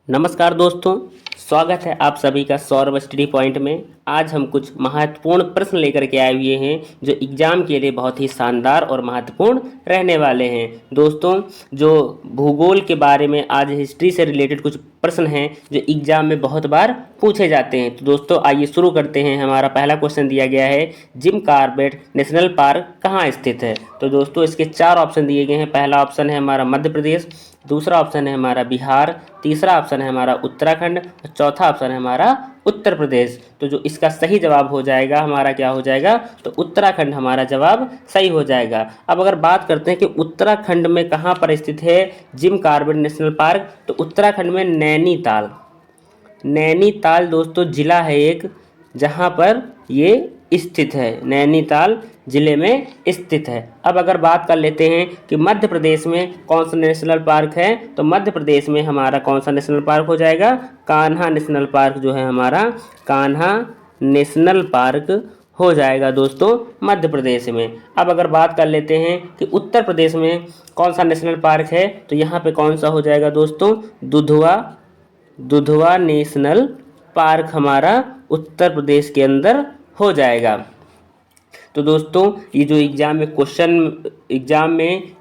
नमस्कार दोस्तों, स्वागत है आप सभी का सौरभ स्टडी पॉइंट में। आज हम कुछ महत्वपूर्ण प्रश्न लेकर के आए हुए हैं जो एग्जाम के लिए बहुत ही शानदार और महत्वपूर्ण रहने वाले हैं। दोस्तों, जो भूगोल के बारे में आज हिस्ट्री से रिलेटेड कुछ प्रश्न हैं जो एग्जाम में बहुत बार पूछे जाते हैं। तो दोस्तों आइए शुरू करते हैं। हमारा पहला क्वेश्चन दिया गया है, जिम कॉर्बेट नेशनल पार्क कहाँ स्थित है। तो दोस्तों इसके 4 ऑप्शन दिए गए हैं। पहला ऑप्शन है हमारा मध्य प्रदेश, दूसरा ऑप्शन है हमारा बिहार, तीसरा ऑप्शन है हमारा उत्तराखंड और चौथा ऑप्शन है हमारा उत्तर प्रदेश। तो जो इसका सही जवाब हो जाएगा हमारा क्या हो जाएगा, तो उत्तराखंड हमारा जवाब सही हो जाएगा। अब अगर बात करते हैं कि उत्तराखंड में कहाँ पर स्थित है जिम कॉर्बेट नेशनल पार्क, तो उत्तराखंड में नैनीताल। नैनीताल दोस्तों जिला है एक, जहाँ पर ये स्थित है, नैनीताल जिले में स्थित है। अब अगर बात कर लेते हैं कि मध्य प्रदेश में कौन सा नेशनल पार्क है, तो मध्य प्रदेश में हमारा कौन सा नेशनल पार्क हो जाएगा, कान्हा नेशनल पार्क जो है हमारा कान्हा नेशनल पार्क हो जाएगा दोस्तों मध्य प्रदेश में। अब अगर बात कर लेते हैं कि उत्तर प्रदेश में कौन सा नेशनल पार्क है, तो यहाँ पे कौन सा हो जाएगा दोस्तों, दुधवा नेशनल पार्क हमारा उत्तर प्रदेश के अंदर हो जाएगा। तो दोस्तों ये जो एग्ज़ाम में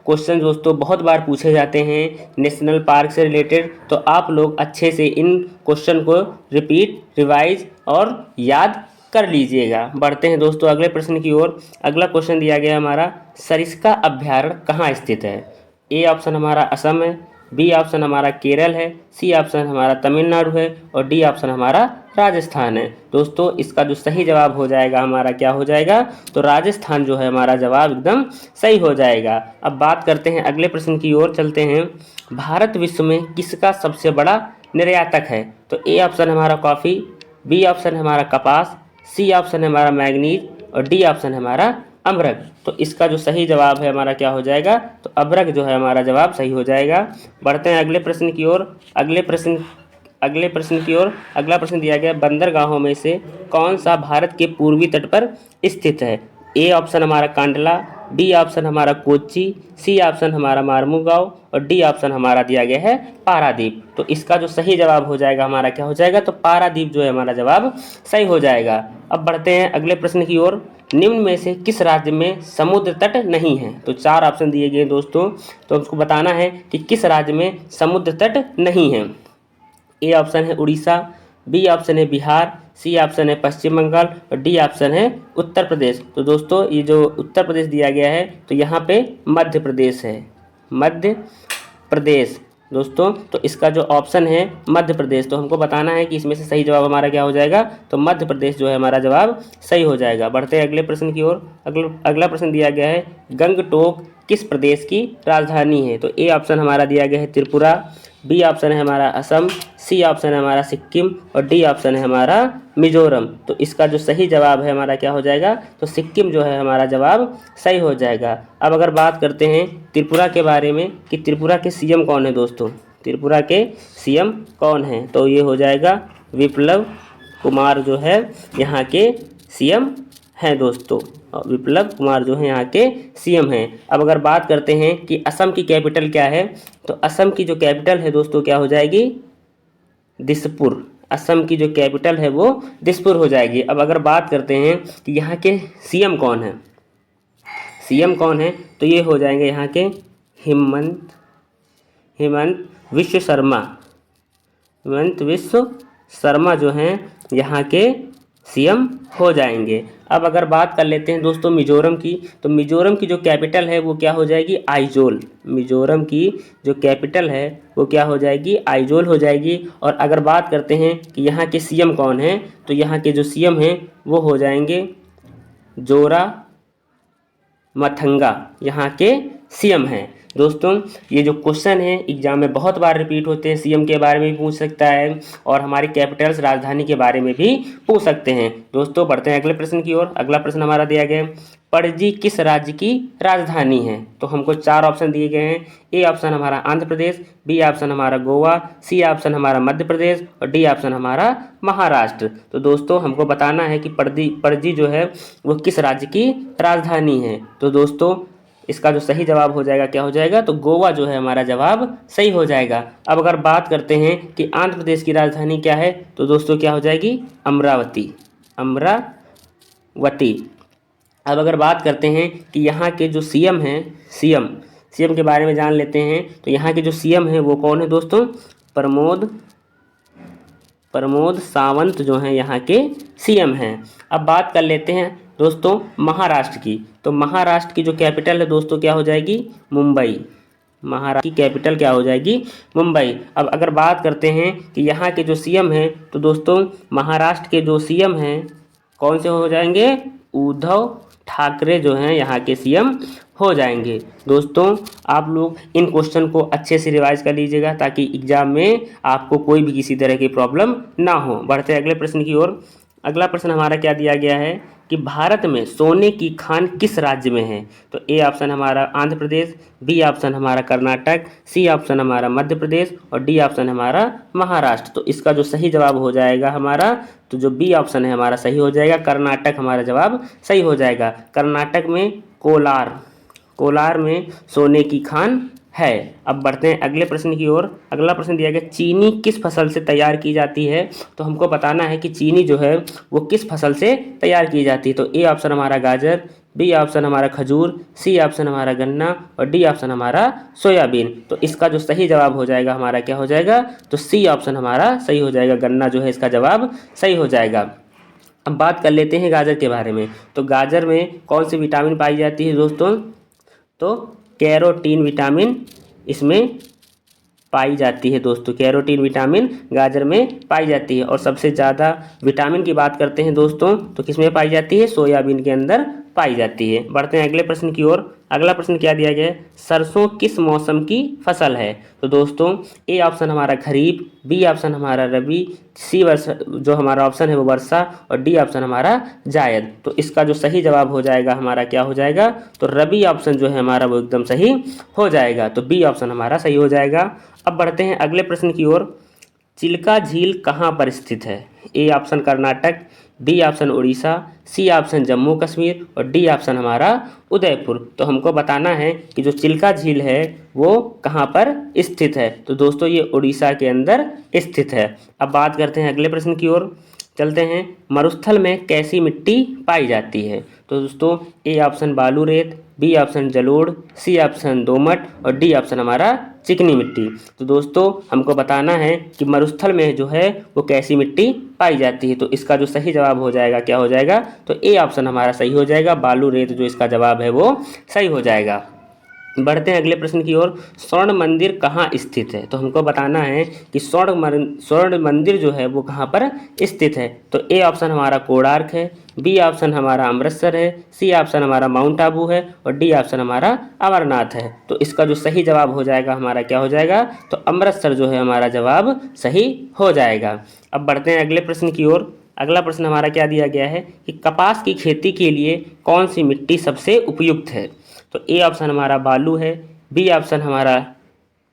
क्वेश्चन दोस्तों बहुत बार पूछे जाते हैं नेशनल पार्क से रिलेटेड, तो आप लोग अच्छे से इन क्वेश्चन को रिवाइज और याद कर लीजिएगा। बढ़ते हैं दोस्तों अगले प्रश्न की ओर। अगला क्वेश्चन दिया गया हमारा, सरिस्का अभ्यारण्य कहाँ स्थित है। ए ऑप्शन हमारा असम है, बी ऑप्शन हमारा केरल है, सी ऑप्शन हमारा तमिलनाडु है और डी ऑप्शन हमारा राजस्थान है। दोस्तों इसका जो सही जवाब हो जाएगा हमारा क्या हो जाएगा, तो राजस्थान जो है हमारा जवाब एकदम सही हो जाएगा। अब बात करते हैं अगले प्रश्न की ओर चलते हैं। भारत विश्व में किसका सबसे बड़ा निर्यातक है। तो ए ऑप्शन हमारा कॉफ़ी, बी ऑप्शन हमारा कपास, सी ऑप्शन है हमारा मैग्नीज और डी ऑप्शन है हमारा अमरक। तो इसका जो सही जवाब है हमारा क्या हो जाएगा, तो अमरक जो है हमारा जवाब सही हो जाएगा। बढ़ते हैं अगले प्रश्न की ओर। अगला प्रश्न दिया गया, बंदरगाहों में से कौन सा भारत के पूर्वी तट पर स्थित है। ए ऑप्शन हमारा कांडला, बी ऑप्शन हमारा कोच्चि, सी ऑप्शन हमारा मार्मुगांव और डी ऑप्शन हमारा दिया गया है पारादीप। तो इसका जो सही जवाब हो जाएगा हमारा क्या हो जाएगा, तो पारादीप जो है हमारा जवाब सही हो जाएगा। अब बढ़ते हैं अगले प्रश्न की ओर। निम्न में से किस राज्य में समुद्र तट नहीं है। तो 4 ऑप्शन दिए गए दोस्तों, तो हमको बताना है कि किस राज्य में समुद्र तट नहीं है। ए ऑप्शन है उड़ीसा, बी ऑप्शन है बिहार, सी ऑप्शन है पश्चिम बंगाल और डी ऑप्शन है उत्तर प्रदेश। तो दोस्तों ये जो उत्तर प्रदेश दिया गया है तो यहाँ पे मध्य प्रदेश है, मध्य प्रदेश दोस्तों। तो इसका जो ऑप्शन है मध्य प्रदेश, तो हमको बताना है कि इसमें से सही जवाब हमारा क्या हो जाएगा, तो मध्य प्रदेश जो है हमारा जवाब सही हो जाएगा। बढ़ते हैं अगले प्रश्न की ओर। अगला प्रश्न दिया गया है, गंगटोक किस प्रदेश की राजधानी है। तो ए ऑप्शन हमारा दिया गया है त्रिपुरा, बी ऑप्शन है हमारा असम, सी ऑप्शन है हमारा सिक्किम और डी ऑप्शन है हमारा मिजोरम। तो इसका जो सही जवाब है हमारा क्या हो जाएगा, तो सिक्किम जो है हमारा जवाब सही हो जाएगा। अब अगर बात करते हैं त्रिपुरा के बारे में कि त्रिपुरा के सीएम कौन है दोस्तों, त्रिपुरा के सीएम कौन है, तो ये हो जाएगा विप्लव कुमार जो है यहाँ के सीएम हैं दोस्तों। विप्लव कुमार जो है यहाँ के सीएम हैं। अब अगर बात करते हैं कि असम की कैपिटल क्या है, तो असम की जो कैपिटल है दोस्तों क्या हो जाएगी, दिसपुर। असम की जो कैपिटल है वो दिसपुर हो जाएगी। अब अगर बात करते हैं कि यहाँ के सीएम कौन है, सीएम कौन है, तो ये हो जाएंगे यहाँ के हेमंत विश्व शर्मा जो हैं यहाँ के सीएम हो जाएंगे। अब अगर बात कर लेते हैं दोस्तों मिजोरम की, तो मिजोरम की जो कैपिटल है वो क्या हो जाएगी, आइजोल। मिजोरम की जो कैपिटल है वो क्या हो जाएगी, आइजोल हो जाएगी। और अगर बात करते हैं कि यहाँ के सीएम कौन हैं, तो यहाँ के जो सीएम हैं वो हो जाएंगे जोरा मथंगा, यहाँ के सीएम हैं दोस्तों। ये जो क्वेश्चन है एग्जाम में बहुत बार रिपीट होते हैं, सीएम के बारे में भी पूछ सकता है और हमारी कैपिटल्स राजधानी के बारे में भी पूछ सकते हैं दोस्तों। बढ़ते हैं अगले प्रश्न की ओर। अगला प्रश्न हमारा दिया गया है, पणजी किस राज्य की राजधानी है। तो हमको 4 ऑप्शन दिए गए हैं। ए ऑप्शन हमारा आंध्र प्रदेश, बी ऑप्शन हमारा गोवा, सी ऑप्शन हमारा मध्य प्रदेश और डी ऑप्शन हमारा महाराष्ट्र। तो दोस्तों हमको बताना है कि पणजी जो है वो किस राज्य की राजधानी है। तो दोस्तों इसका जो सही जवाब हो जाएगा क्या हो जाएगा, तो गोवा जो है हमारा जवाब सही हो जाएगा। अब अगर बात करते हैं कि आंध्र प्रदेश की राजधानी क्या है, तो दोस्तों क्या हो जाएगी, अमरावती, अमरावती। अब अगर बात करते हैं कि यहाँ के जो सीएम हैं, सीएम के बारे में जान लेते हैं। तो यहाँ के जो सीएम हैं वो कौन है दोस्तों, प्रमोद सावंत जो हैं यहाँ के सीएम हैं। अब बात कर लेते हैं दोस्तों महाराष्ट्र की। तो महाराष्ट्र की जो कैपिटल है दोस्तों क्या हो जाएगी, मुंबई। महाराष्ट्र की कैपिटल क्या हो जाएगी, मुंबई। अब अगर बात करते हैं कि यहाँ के जो सीएम हैं, तो दोस्तों महाराष्ट्र के जो सीएम हैं कौन से हो जाएंगे, उद्धव ठाकरे जो हैं यहाँ के सीएम हो जाएंगे। दोस्तों आप लोग इन क्वेश्चन को अच्छे से रिवाइज कर लीजिएगा ताकि एग्जाम में आपको कोई भी किसी तरह की प्रॉब्लम ना हो। बढ़ते हैं अगले प्रश्न की ओर। अगला प्रश्न हमारा क्या दिया गया है कि भारत में सोने की खान किस राज्य में है। तो ए ऑप्शन हमारा आंध्र प्रदेश, बी ऑप्शन हमारा कर्नाटक, सी ऑप्शन हमारा मध्य प्रदेश और डी ऑप्शन हमारा महाराष्ट्र। तो इसका जो सही जवाब हो जाएगा हमारा, तो जो बी ऑप्शन है हमारा सही हो जाएगा, कर्नाटक हमारा जवाब सही हो जाएगा। कर्नाटक में कोलार में सोने की खान है। अब बढ़ते हैं अगले प्रश्न की ओर। अगला प्रश्न दिया गया चीनी किस फसल से तैयार की जाती है। तो हमको बताना है कि चीनी जो है वो किस फसल से तैयार की जाती है। तो ए ऑप्शन हमारा गाजर, बी ऑप्शन हमारा खजूर, सी ऑप्शन हमारा गन्ना और डी ऑप्शन हमारा सोयाबीन। तो इसका जो सही जवाब हो जाएगा हमारा क्या हो जाएगा, तो सी ऑप्शन हमारा सही हो जाएगा, गन्ना जो है इसका जवाब सही हो जाएगा। अब बात कर लेते हैं गाजर के बारे में। तो गाजर में कौन सी विटामिन पाई जाती है दोस्तों, तो कैरोटीन विटामिन इसमें पाई जाती है दोस्तों। कैरोटीन विटामिन गाजर में पाई जाती है। और सबसे ज़्यादा विटामिन की बात करते हैं दोस्तों तो किस में पाई जाती है, सोयाबीन के अंदर पाई जाती है। बढ़ते हैं अगले प्रश्न की ओर। अगला प्रश्न क्या दिया गया है, सरसों किस मौसम की फसल है। तो दोस्तों ए ऑप्शन हमारा खरीफ, बी ऑप्शन हमारा रबी, सी वर्षा जो हमारा ऑप्शन है वो वर्षा और डी ऑप्शन हमारा जायद। तो इसका जो सही जवाब हो जाएगा हमारा क्या हो जाएगा, तो रबी ऑप्शन जो है हमारा वो एकदम सही हो जाएगा। तो बी ऑप्शन हमारा सही हो जाएगा। अब बढ़ते हैं अगले प्रश्न की ओर। चिल्का झील कहाँ पर स्थित है। A option Karnataka, B option Orissa, C option Jammu Kashmir और डी ऑप्शन हमारा उदयपुर। तो हमको बताना है कि जो चिल्का झील है वो कहाँ पर स्थित है। तो दोस्तों ये उड़ीसा के अंदर स्थित है। अब बात करते हैं अगले प्रश्न की ओर। चलते हैं, मरुस्थल में कैसी मिट्टी पाई जाती है। तो दोस्तों ए ऑप्शन बालू रेत, बी ऑप्शन जलोढ़, सी ऑप्शन दोमट और डी ऑप्शन हमारा चिकनी मिट्टी। तो दोस्तों हमको बताना है कि मरुस्थल में जो है वो कैसी मिट्टी पाई जाती है। तो इसका जो सही जवाब हो जाएगा क्या हो जाएगा, तो ए ऑप्शन हमारा सही हो जाएगा, बालू रेत जो इसका जवाब है वो सही हो जाएगा। बढ़ते हैं अगले प्रश्न की ओर। स्वर्ण मंदिर कहाँ स्थित है। तो हमको बताना है कि स्वर्ण मंदिर जो है वो कहाँ पर स्थित है। तो ए ऑप्शन हमारा कोणार्क है, बी ऑप्शन हमारा अमृतसर है, सी ऑप्शन हमारा माउंट आबू है और डी ऑप्शन हमारा अमरनाथ है। तो इसका जो सही जवाब हो जाएगा हमारा क्या हो जाएगा, तो अमृतसर जो है हमारा जवाब सही हो जाएगा। अब बढ़ते हैं अगले प्रश्न की ओर। अगला प्रश्न हमारा क्या दिया गया है कि कपास की खेती के लिए कौन सी मिट्टी सबसे उपयुक्त है। तो ए ऑप्शन हमारा बालू है, बी ऑप्शन हमारा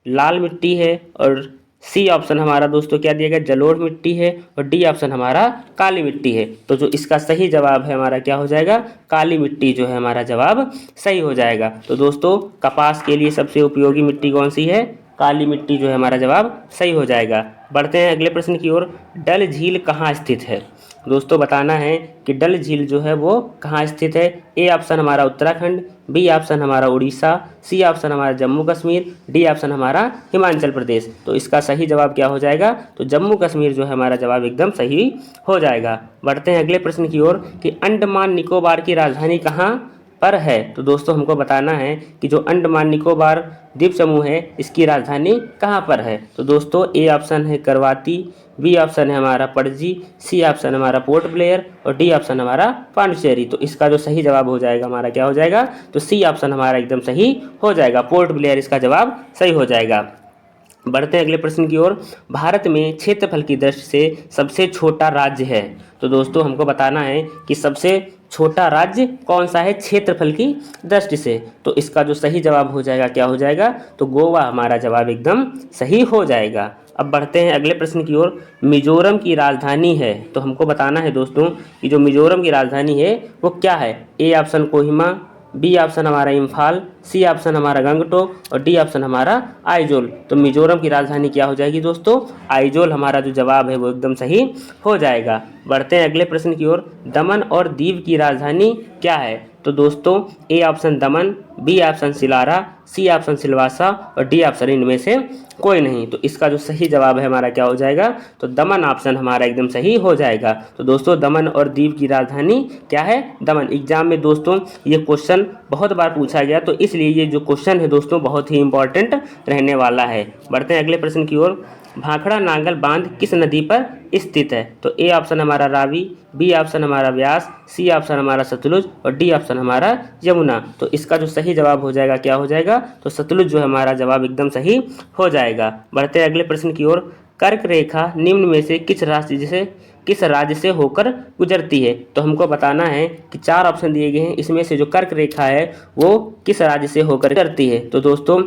लाल मिट्टी है और सी ऑप्शन हमारा दोस्तों क्या दिया गया, जलोढ़ मिट्टी है और डी ऑप्शन हमारा काली मिट्टी है। तो जो इसका सही जवाब है हमारा क्या हो जाएगा, काली मिट्टी जो है हमारा जवाब सही हो जाएगा। तो दोस्तों कपास के लिए सबसे उपयोगी मिट्टी कौन सी है, काली मिट्टी जो है हमारा जवाब सही हो जाएगा। बढ़ते हैं अगले प्रश्न की ओर। डल झील कहाँ स्थित है। दोस्तों बताना है कि डल झील जो है वो कहाँ स्थित है। ए ऑप्शन हमारा उत्तराखंड, बी ऑप्शन हमारा उड़ीसा, सी ऑप्शन हमारा जम्मू कश्मीर, डी ऑप्शन हमारा हिमाचल प्रदेश। तो इसका सही जवाब क्या हो जाएगा, तो जम्मू कश्मीर जो है हमारा जवाब एकदम सही हो जाएगा। बढ़ते हैं अगले प्रश्न की ओर कि अंडमान निकोबार की राजधानी कहाँ पर है। तो दोस्तों हमको बताना है कि जो अंडमान निकोबार द्वीप समूह है इसकी राजधानी कहाँ पर है। तो दोस्तों ए ऑप्शन है करवाती, बी ऑप्शन है हमारा पणजी, सी ऑप्शन हमारा पोर्ट ब्लेयर और डी ऑप्शन हमारा पांडिचेरी। तो इसका जो सही जवाब हो जाएगा हमारा क्या हो जाएगा, तो सी ऑप्शन हमारा एकदम सही हो जाएगा, पोर्ट ब्लेयर इसका जवाब सही हो जाएगा। बढ़ते हैं अगले प्रश्न की ओर। भारत में क्षेत्रफल की दृष्टि से सबसे छोटा राज्य है। तो दोस्तों हमको बताना है कि सबसे छोटा राज्य कौन सा है क्षेत्रफल की दृष्टि से। तो इसका जो सही जवाब हो जाएगा क्या हो जाएगा, तो गोवा हमारा जवाब एकदम सही हो जाएगा। अब बढ़ते हैं अगले प्रश्न की ओर। मिजोरम की राजधानी है। तो हमको बताना है दोस्तों कि जो मिजोरम की राजधानी है वो क्या है। A option Kohima, B option हमारा इम्फाल, सी ऑप्शन हमारा गंगटोक और डी ऑप्शन हमारा आइजोल। तो मिजोरम की राजधानी क्या हो जाएगी दोस्तों? आइजोल हमारा जो जवाब है वो एकदम सही हो जाएगा। बढ़ते हैं अगले प्रश्न की ओर। दमन और दीव की राजधानी क्या है? तो दोस्तों A option Daman, B option सिलारा, सी ऑप्शन सिलवासा और डी ऑप्शन इनमें से कोई नहीं। तो इसका जो सही जवाब है हमारा क्या हो जाएगा? तो दमन ऑप्शन हमारा एकदम सही हो जाएगा। तो दोस्तों दमन और दीव की राजधानी क्या है? दमन। एग्जाम में दोस्तों ये क्वेश्चन बहुत बार पूछा गया, तो इसलिए ये जो क्वेश्चन है दोस्तों बहुत ही इंपॉर्टेंट रहने वाला है। बढ़ते हैं अगले प्रश्न की ओर। भाखड़ा नांगल बांध किस नदी पर स्थित है? तो ए ऑप्शन हमारा रावी, बी ऑप्शन हमारा व्यास, सी ऑप्शन हमारा सतलुज और डी ऑप्शन हमारा यमुना। तो इसका जो सही जवाब हो जाएगा क्या हो जाएगा? तो सतलुज जो हमारा जवाब एकदम सही हो जाएगा। बढ़ते हैं अगले प्रश्न की ओर। कर्क रेखा निम्न में से किस राज्य से होकर गुजरती है? तो हमको बताना है कि 4 ऑप्शन दिए गए हैं, इसमें से जो कर्क रेखा है वो किस राज्य से होकर गुजरती है? तो दोस्तों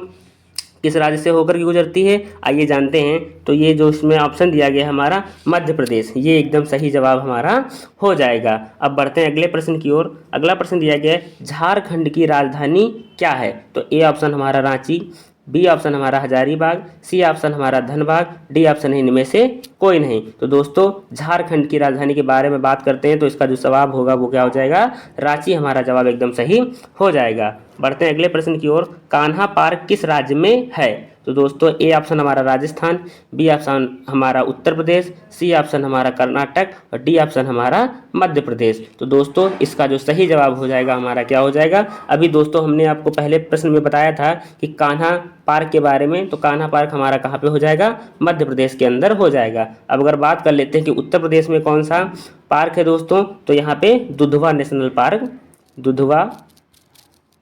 किस राज्य से होकर के गुजरती है, आइए जानते हैं। तो ये जो इसमें ऑप्शन दिया गया हमारा मध्य प्रदेश, ये एकदम सही जवाब हमारा हो जाएगा। अब बढ़ते हैं अगले प्रश्न की ओर। अगला प्रश्न दिया गया है झारखंड की राजधानी क्या है? तो ए ऑप्शन हमारा रांची, बी ऑप्शन हमारा हजारीबाग, सी ऑप्शन हमारा धनबाद, डी ऑप्शन है इनमें से कोई नहीं। तो दोस्तों झारखंड की राजधानी के बारे में बात करते हैं, तो इसका जो जवाब होगा वो क्या हो जाएगा? रांची हमारा जवाब एकदम सही हो जाएगा। बढ़ते हैं अगले प्रश्न की ओर। कान्हा पार्क किस राज्य में है? तो दोस्तों ए ऑप्शन हमारा राजस्थान, बी ऑप्शन हमारा उत्तर प्रदेश, सी ऑप्शन हमारा कर्नाटक और डी ऑप्शन हमारा मध्य प्रदेश। तो दोस्तों इसका जो सही जवाब हो जाएगा हमारा क्या हो जाएगा? अभी दोस्तों हमने आपको पहले प्रश्न में बताया था कि कान्हा पार्क के बारे में, तो कान्हा पार्क हमारा कहाँ पे हो जाएगा? मध्य प्रदेश के अंदर हो जाएगा। अब अगर बात कर लेते हैं कि उत्तर प्रदेश में कौन सा पार्क है दोस्तों, तो यहाँ पे Dudhwa national park, Dudhwa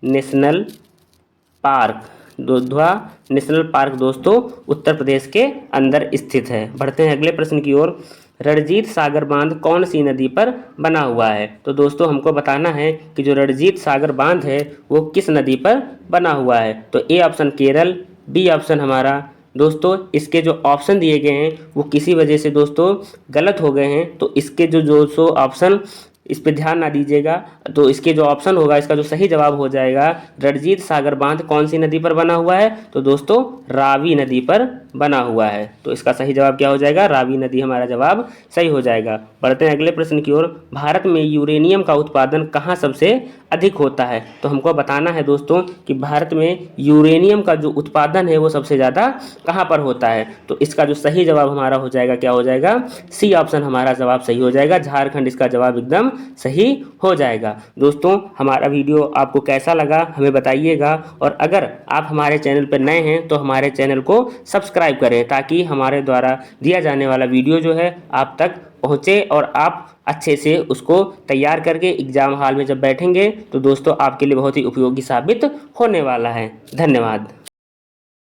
national park, Dudhwa national park दोस्तों उत्तर प्रदेश के अंदर स्थित है। बढ़ते हैं अगले प्रश्न की ओर। रणजीत सागर बांध कौन सी नदी पर बना हुआ है? तो दोस्तों हमको बताना है कि जो रणजीत सागर बांध है वो किस नदी पर बना हुआ है? तो A option Kerala, B option हमारा दोस्तों इसके जो ऑप्शन दिए गए हैं वो किसी वजह से दोस्तों गलत हो गए हैं, तो इसके जो ऑप्शन इस पे ध्यान ना दीजिएगा। तो इसके जो ऑप्शन होगा इसका जो सही जवाब हो जाएगा रणजीत सागर बांध कौन सी नदी पर बना हुआ है? तो दोस्तों रावी नदी पर बना हुआ है। तो इसका सही जवाब क्या हो जाएगा? रावी नदी हमारा जवाब सही हो जाएगा। बढ़ते हैं अगले प्रश्न की ओर। भारत में यूरेनियम का उत्पादन कहाँ सबसे अधिक होता है? तो हमको बताना है दोस्तों कि भारत में यूरेनियम का जो उत्पादन है वो सबसे ज़्यादा कहाँ पर होता है? तो इसका जो सही जवाब हमारा हो जाएगा क्या हो जाएगा? सी ऑप्शन हमारा जवाब सही हो जाएगा, झारखंड इसका जवाब एकदम सही हो जाएगा। दोस्तों हमारा वीडियो आपको कैसा लगा हमें बताइएगा, और अगर आप हमारे चैनल पर नए हैं तो हमारे चैनल को सब्सक्राइब करें, ताकि हमारे द्वारा दिया जाने वाला वीडियो जो है आप तक पहुँचे और आप अच्छे से उसको तैयार करके एग्ज़ाम हॉल में जब बैठेंगे तो दोस्तों आपके लिए बहुत ही उपयोगी साबित होने वाला है। धन्यवाद।